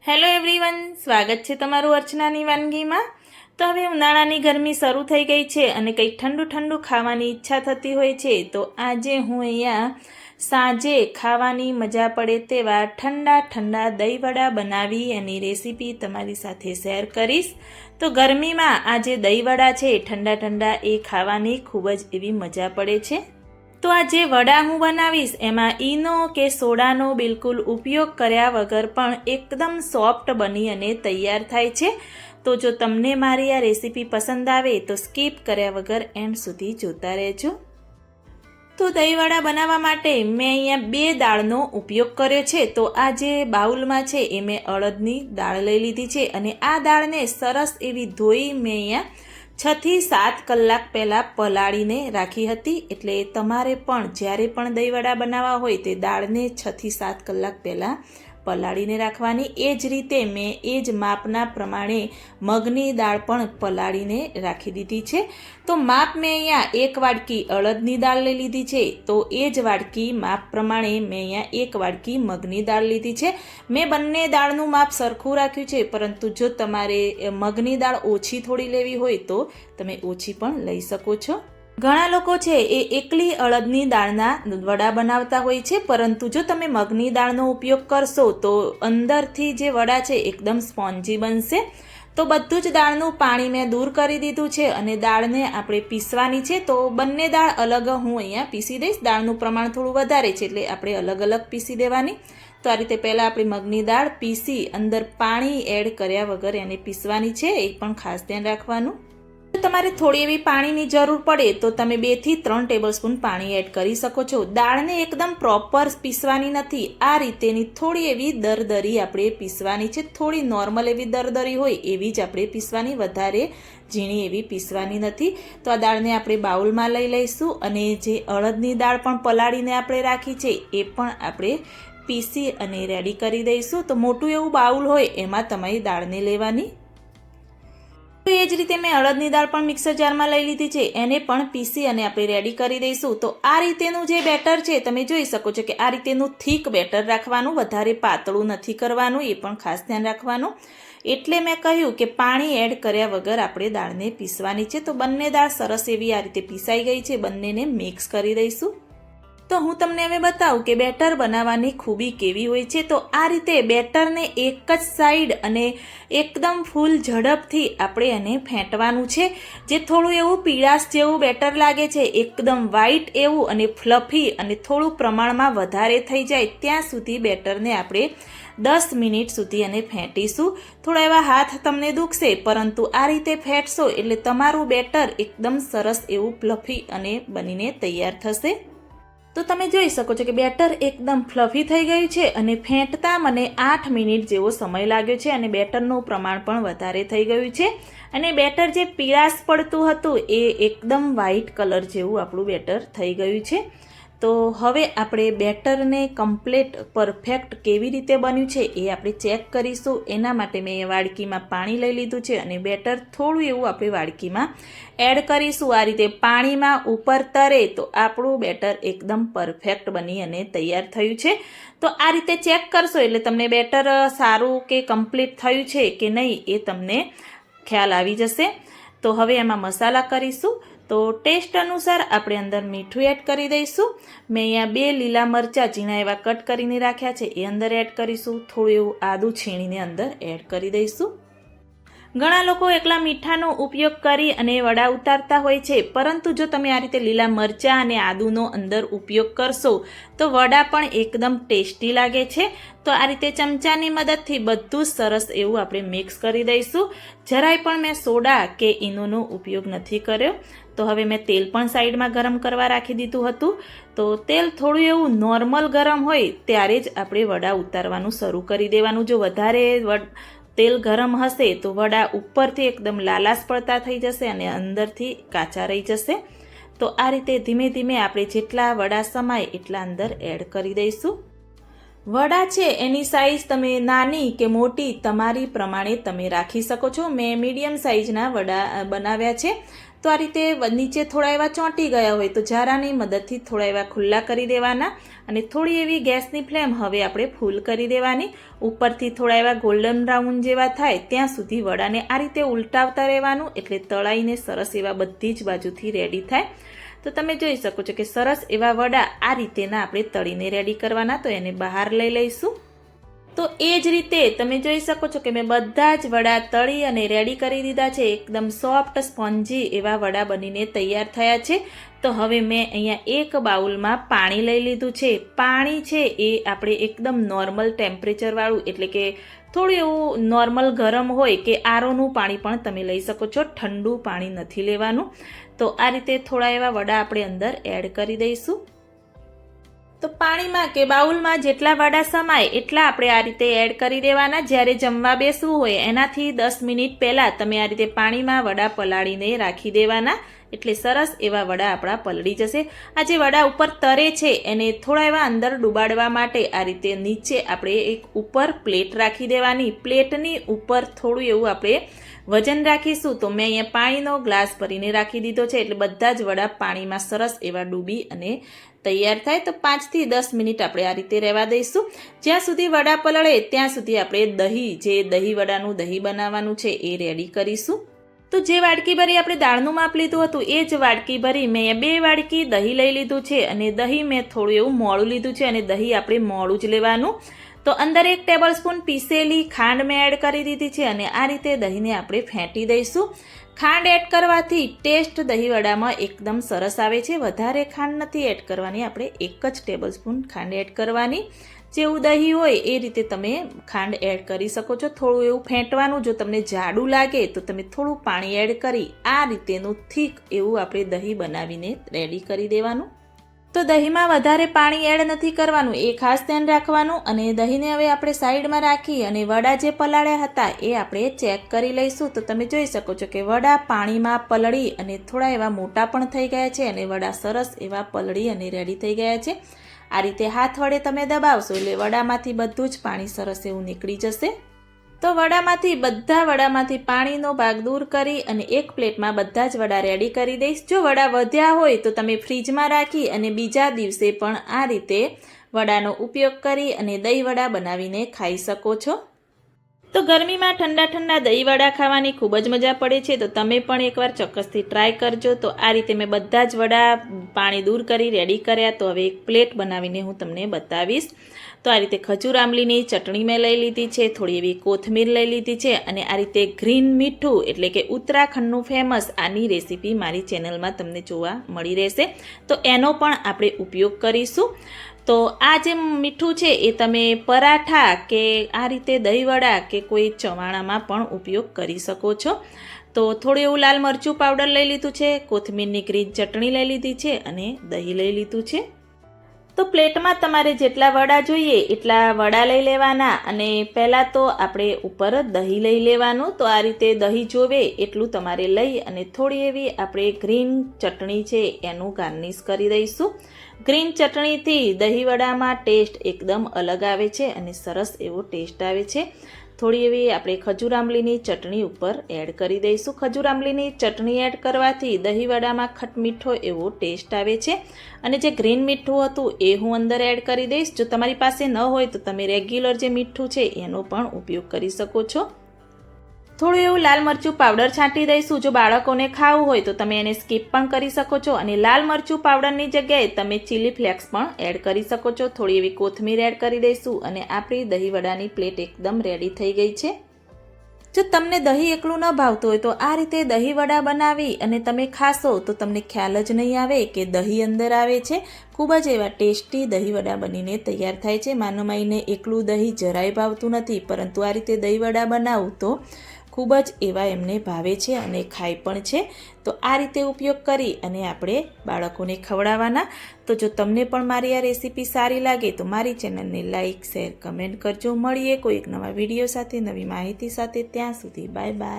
Hello everyone, સ્વાગત છે તમારું અર્ચનાની વાનગીમાં। તો હવે ઉનાળાની ગરમી શરૂ થઈ ગઈ છે અને કંઈક ઠંડુ ઠંડુ ખાવાની ઈચ્છા થતી હોય છે। તો આજે હું અહીંયા સાંજે ખાવાની મજા પડે તેવા ઠંડા ઠંડા દહીંવડા બનાવી એની રેસીપી તમારી સાથે શેર કરીશ। તો ગરમીમાં આજે દહીંવડા છે ઠંડા ઠંડા એ ખાવાની ખૂબ જ એવી મજા પડે છે। તો આ જે વડા હું બનાવીશ એમાં ઈનો કે સોડાનો બિલકુલ ઉપયોગ કર્યા વગર પણ એકદમ સોફ્ટ બની અને તૈયાર થાય છે। તો જો તમને મારી આ રેસીપી પસંદ આવે તો સ્કીપ કર્યા વગર એન્ડ સુધી જોતા રહેજો। તો દહીંવડા બનાવવા માટે મેં અહીંયા 2 દાળનો ઉપયોગ કર્યો છે। તો આ જે બાઉલમાં છે એ મેં અડદની દાળ લઈ લીધી છે અને આ દાળને સરસ એવી ધોઈ મેં અહીંયા 6 થી 7 કલાક પહેલાં પલાળીને રાખી હતી। એટલે તમારે પણ જ્યારે પણ દહીંવડા બનાવવા હોય તે દાળને 6 થી 7 કલાક પહેલાં પલાળીને રાખવાની। એ જ રીતે મેં એ જ માપના પ્રમાણે મગની દાળ પણ પલાળીને રાખી દીધી છે। તો માપ મેં અહીંયા 1 વાડકી અડદની દાળ લઈ લીધી છે। તો એ જ વાડકી માપ પ્રમાણે મેં અહીંયા 1 વાડકી મગની દાળ લીધી છે। મેં બંને દાળનું માપ સરખું રાખ્યું છે, પરંતુ જો તમારે મગની દાળ ઓછી થોડી લેવી હોય તો તમે ઓછી પણ લઈ શકો છો। ઘણા લોકો છે એ એકલી અડદની દાળના વડા બનાવતા હોય છે, પરંતુ જો તમે મગની દાળનો ઉપયોગ કરશો તો અંદરથી જે વડા છે એકદમ સ્પોન્જી બનશે। તો બધું જ દાળનું પાણી મેં દૂર કરી દીધું છે અને દાળને આપણે પીસવાની છે। તો બંને દાળ અલગ હું અહીંયા પીસી દઈશ। દાળનું પ્રમાણ થોડું વધારે છે એટલે આપણે અલગ અલગ પીસી દેવાની। તો આ રીતે પહેલાં આપણી મગની દાળ પીસી અંદર પાણી એડ કર્યા વગર એને પીસવાની છે, એ પણ ખાસ ધ્યાન રાખવાનું। જો તમારે થોડી એવી પાણીની જરૂર પડે તો તમે 2 થી 3 ટેબલસ્પૂન પાણી એડ કરી શકો છો। દાળને એકદમ પ્રોપર પીસવાની નથી, આ રીતેની થોડી એવી દરદરી આપણે પીસવાની છે। થોડી નોર્મલ એવી દરદરી હોય એવી જ આપણે પીસવાની, વધારે ઝીણી એવી પીસવાની નથી। તો આ દાળને આપણે બાઉલમાં લઈ લઈશું અને જે અડદની દાળ પણ પલાળીને આપણે રાખી છે એ પણ આપણે પીસી અને રેડી કરી દઈશું। તો મોટું એવું બાઉલ હોય એમાં તમારી દાળને લેવાની। તો એ જ રીતે મેં અડદની દાળ પણ મિક્સર જારમાં લઈ લીધી છે, એને પણ પીસી અને આપણે રેડી કરી દઈશું। તો આ રીતેનું જે બેટર છે તમે જોઈ શકો છો કે આ રીતેનું થીક બેટર રાખવાનું, વધારે પાતળું નથી કરવાનું, એ પણ ખાસ ધ્યાન રાખવાનું। એટલે મેં કહ્યું કે પાણી એડ કર્યા વગર આપણે દાળને પીસવાની છે। તો બંને દાળ સરસ એવી આ રીતે પીસાઈ ગઈ છે, બંનેને મિક્સ કરી દઈશું। તો હું તમને હવે બતાવું કે બેટર બનાવવાની ખૂબી કેવી હોય છે। તો આ રીતે બેટરને એક જ સાઈડ અને એકદમ ફૂલ ઝડપથી આપણે એને ફેંટવાનું છે। જે થોડું એવું પીળાશ જેવું બેટર લાગે છે, એકદમ વ્હાઈટ એવું અને ફ્લફી અને થોડું પ્રમાણમાં વધારે થઈ જાય ત્યાં સુધી બેટરને આપણે 10 મિનિટ સુધી એને ફેંટીશું। થોડા એવા હાથ તમને દુખશે, પરંતુ આ રીતે ફેંટશો એટલે તમારું બેટર એકદમ સરસ એવું ફ્લફી અને બનીને તૈયાર થશે। તો તમે જોઈ શકો છો કે બેટર એકદમ ફ્લફી થઈ ગયું છે અને ફેંટતા મને 8 મિનિટ જેવો સમય લાગ્યો છે અને બેટરનું પ્રમાણ પણ વધારે થઈ ગયું છે અને બેટર જે પીળાશ પડતું હતું એ એકદમ વ્હાઈટ કલર જેવું આપણું બેટર થઈ ગયું છે। તો હવે આપણે બેટરને કમ્પ્લીટ પરફેક્ટ કેવી રીતે બન્યું છે એ આપણે ચેક કરીશું। એના માટે મેં વાડકીમાં પાણી લઈ લીધું છે અને બેટર થોડું એવું આપણે વાડકીમાં એડ કરીશું। આ રીતે પાણીમાં ઉપર તરે તો આપણું બેટર એકદમ પરફેક્ટ બની અને તૈયાર થયું છે। તો આ રીતે ચેક કરશો એટલે તમને બેટર સારું કે કમ્પ્લીટ થયું છે કે નહીં એ તમને ખ્યાલ આવી જશે। તો હવે એમાં મસાલા કરીશું। તો ટેસ્ટ અનુસાર આપણે અંદર મીઠું એડ કરી દઈશું। મેં અહીંયા 2 લીલા મરચાં ઝીણા એવા કટ કરીને રાખ્યા છે એ અંદર એડ કરીશું। થોડું એવું આદું છીણીને અંદર એડ કરી દઈશું। ઘણા લોકો એકલા મીઠાનો ઉપયોગ કરી અને વડા ઉતારતા હોય છે, પરંતુ જો તમે આ રીતે લીલા મરચાં અને આદુનો અંદર ઉપયોગ કરશો તો વડા પણ એકદમ ટેસ્ટી લાગે છે। તો આ રીતે ચમચાની મદદથી બધું જ સરસ એવું આપણે મિક્સ કરી દઈશું। જરાય પણ મેં સોડા કે ઈનોનો ઉપયોગ નથી કર્યો। તો હવે મેં તેલ પણ સાઈડમાં ગરમ કરવા રાખી દીધું હતું। તો તેલ થોડું એવું નોર્મલ ગરમ હોય ત્યારે જ આપણે વડા ઉતારવાનું શરૂ કરી દેવાનું। જો વધારે તેલ ગરમ હશે તો વડા ઉપરથી એકદમ લાલાશ પડતા થઈ જશે અને અંદરથી કાચા રહી જશે। તો આ રીતે ધીમે ધીમે આપણે જેટલા વડા સમાય એટલા અંદર એડ કરી દઈશું। વડા છે એની સાઈઝ તમે નાની કે મોટી તમારી પ્રમાણે તમે રાખી શકો છો। મેં મીડિયમ સાઈઝના વડા બનાવ્યા છે। તો આ રીતે નીચે થોડા એવા ચોંટી ગયા હોય તો જારાની મદદથી થોડા એવા ખુલ્લા કરી દેવાના અને થોડી એવી ગેસની ફ્લેમ હવે આપણે ફૂલ કરી દેવાની. ઉપરથી થોડા એવા ગોલ્ડન બ્રાઉન જેવા થાય ત્યાં સુધી વડાને આ રીતે ઉલટાવતા રહેવાનું, એટલે તળાઈને સરસ એવા બધી જ બાજુથી રેડી થાય. તો તમે જોઈ શકો છો કે સરસ એવા વડા આ રીતેના આપણે તળીને રેડી કરવાના. તો એને બહાર લઈ લઈશું. તો એ જ રીતે તમે જોઈ શકો છો કે મેં બધા જ વડા તળી અને રેડી કરી દીધા છે. એકદમ સોફ્ટ સ્પોન્જી એવા વડા બનીને તૈયાર થયા છે. તો હવે મેં અહીંયા એક બાઉલમાં પાણી લઈ લીધું છે. પાણી છે એ આપણે એકદમ નોર્મલ ટેમ્પરેચરવાળું, એટલે કે થોડું એવું નોર્મલ ગરમ હોય કે આરોનું પાણી પણ તમે લઈ શકો છો, ઠંડુ પાણી નથી લેવાનું. તો આ રીતે થોડા એવા વડા આપણે અંદર એડ કરી દઈશું. તો પાણીમાં કે બાઉલમાં જેટલા વડા સમાય એટલા આપણે આ રીતે એડ કરી દેવાના. જ્યારે જમવા બેસવું હોય એનાથી 10 મિનિટ પહેલાં તમે આ રીતે પાણીમાં વડા પલાળીને રાખી દેવાના, એટલે સરસ એવા વડા આપણા પલળી જશે. આ જે વડા ઉપર તરે છે એને થોડા એવા અંદર ડુબાડવા માટે આ રીતે નીચે આપણે એક ઉપર પ્લેટ રાખી દેવાની. પ્લેટની ઉપર થોડું એવું આપણે વજન રાખીશું. તો મેં અહીંયા પાણીનો ગ્લાસ ભરીને રાખી દીધો છે, એટલે બધા જ વડા પાણીમાં સરસ એવા ડૂબી અને તૈયાર થાય. તો 5 થી 10 મિનિટ આપણે આ રીતે રહેવા દઈશું. જ્યાં સુધી વડા પલળે ત્યાં સુધી આપણે દહીં, જે દહીં વડાનું દહીં બનાવવાનું છે એ રેડી કરીશું. તો જે વાડકી ભરી આપણે દાળનું માપ લીધું હતું એ જ વાડકી ભરી મેં 2 વાડકી દહીં લઈ લીધું છે, અને દહીં મેં થોડું એવું મોળું લીધું છે, અને દહીં આપણે મોળું જ લેવાનું. તો અંદર 1 ટેબલ સ્પૂન પીસેલી ખાંડ મેં એડ કરી દીધી છે, અને આ રીતે દહીંને આપણે ફેંટી દઈશું. ખાંડ એડ કરવાથી ટેસ્ટ દહીં વડામાં એકદમ સરસ આવે છે. વધારે ખાંડ નથી એડ કરવાની, આપણે 1 જ ટેબલ સ્પૂન ખાંડ એડ કરવાની. જેવું દહીં હોય એ રીતે તમે ખાંડ એડ કરી શકો છો. થોડું એવું ફેંટવાનું. જો તમને જાડું લાગે તો તમે થોડું પાણી એડ કરી આ રીતેનું થીક એવું આપણે દહીં બનાવીને રેડી કરી દેવાનું. તો દહીંમાં વધારે પાણી એડ નથી કરવાનું, એ ખાસ ધ્યાન રાખવાનું. અને દહીંને હવે આપણે સાઈડમાં રાખી અને વડા જે પલાળ્યા હતા એ આપણે ચેક કરી લઈશું. તો તમે જોઈ શકો છો કે વડા પાણીમાં પલળી અને થોડા એવા મોટા પણ થઈ ગયા છે, અને વડા સરસ એવા પલળી અને રેડી થઈ ગયા છે. આ રીતે હાથ વડે તમે દબાવશો એટલે વડામાંથી બધું જ પાણી સરસ એવું નીકળી જશે. તો બધા વડામાંથી પાણીનો ભાગ દૂર કરી અને એક પ્લેટમાં બધા જ વડા રેડી કરી દઈશ. જો વડા વધ્યા હોય તો તમે ફ્રીજમાં રાખી અને બીજા દિવસે પણ આ રીતે વડાનો ઉપયોગ કરી અને દહીં વડા બનાવીને ખાઈ શકો છો. તો ગરમીમાં ઠંડા ઠંડા દહીં વડા ખાવાની ખૂબ જ મજા પડે છે. તો તમે પણ એકવાર ચોક્કસથી ટ્રાય કરજો. તો આ રીતે મેં બધા જ વડા પાણી દૂર કરી રેડી કર્યા. તો હવે એક પ્લેટ બનાવીને હું તમને બતાવીશ. તો આ રીતે ખજૂર આંબલીની ચટણી મેં લઈ લીધી છે, થોડી એવી કોથમીર લઈ લીધી છે, અને આ રીતે ગ્રીન મીઠું એટલે કે ઉત્તરાખંડનું ફેમસ આની રેસીપી મારી ચેનલમાં તમને જોવા મળી રહેશે. તો એનો પણ આપણે ઉપયોગ કરીશું. તો આ જે મીઠું છે એ તમે પરાઠા કે આ રીતે દહીંવડા કે કોઈ ચવાણામાં પણ ઉપયોગ કરી શકો છો. તો થોડું એવું લાલ મરચું પાવડર લઈ લીધું છે, કોથમીરની ગ્રીન ચટણી લઈ લીધી છે, અને દહીં લઈ લીધું છે. તો પ્લેટમાં તમારે જેટલા વડા જોઈએ એટલા વડા લઈ લેવાના, અને પહેલાં તો આપણે ઉપર દહીં લઈ લેવાનું. તો આ રીતે દહીં જોવે એટલું તમારે લઈ અને થોડી એવી આપણે ગ્રીન ચટણી છે એનું ગાર્નિશ કરી દઈશું. ગ્રીન ચટણીથી દહીં વડામાં ટેસ્ટ એકદમ અલગ આવે છે અને સરસ એવો ટેસ્ટ આવે છે. થોડી એવી આપણે ખજૂર આંબલીની ચટણી ઉપર એડ કરી દઈશું. ખજૂર આંબલીની ચટણી એડ કરવાથી દહીં વડામાં ખટમીઠો એવો ટેસ્ટ આવે છે. અને જે ગ્રીન મીઠું હતું એ હું અંદર એડ કરી દઈશ. જો તમારી પાસે ન હોય તો તમે રેગ્યુલર જે મીઠું છે એનો પણ ઉપયોગ કરી શકો છો. થોડું એવું લાલ મરચું પાવડર છાંટી દઈશું. જો બાળકોને ખાવું હોય તો તમે એને સ્કીપ પણ કરી શકો છો, અને લાલ મરચું પાવડરની જગ્યાએ તમે ચીલી ફ્લેક્સ પણ એડ કરી શકો છો. થોડી એવી કોથમીર એડ કરી દઈશું, અને આપણી દહીં વડાની પ્લેટ એકદમ રેડી થઈ ગઈ છે. જો તમને દહીં એકલું ન ભાવતું હોય તો આ રીતે દહીં વડા બનાવી અને તમે ખાશો તો તમને ખ્યાલ જ નહીં આવે કે દહીં અંદર આવે છે. ખૂબ જ એવા ટેસ્ટી દહીં વડા બનીને તૈયાર થાય છે. માનમાઈને એકલું દહીં જરાય ભાવતું નથી, પરંતુ આ રીતે દહીં વડા બનાવું તો ખૂબ જ એવા એમને ભાવે છે અને ખાય પણ છે. તો આ રીતે ઉપયોગ કરી અને આપણે બાળકોને ખવડાવવાના. તો જો તમને પણ મારી આ રેસીપી સારી લાગે તો મારી ચેનલને લાઇક, શેર, કમેન્ટ કરજો. મળીએ કોઈ એક નવા વિડીયો સાથે, નવી માહિતી સાથે. ત્યાં સુધી બાય બાય.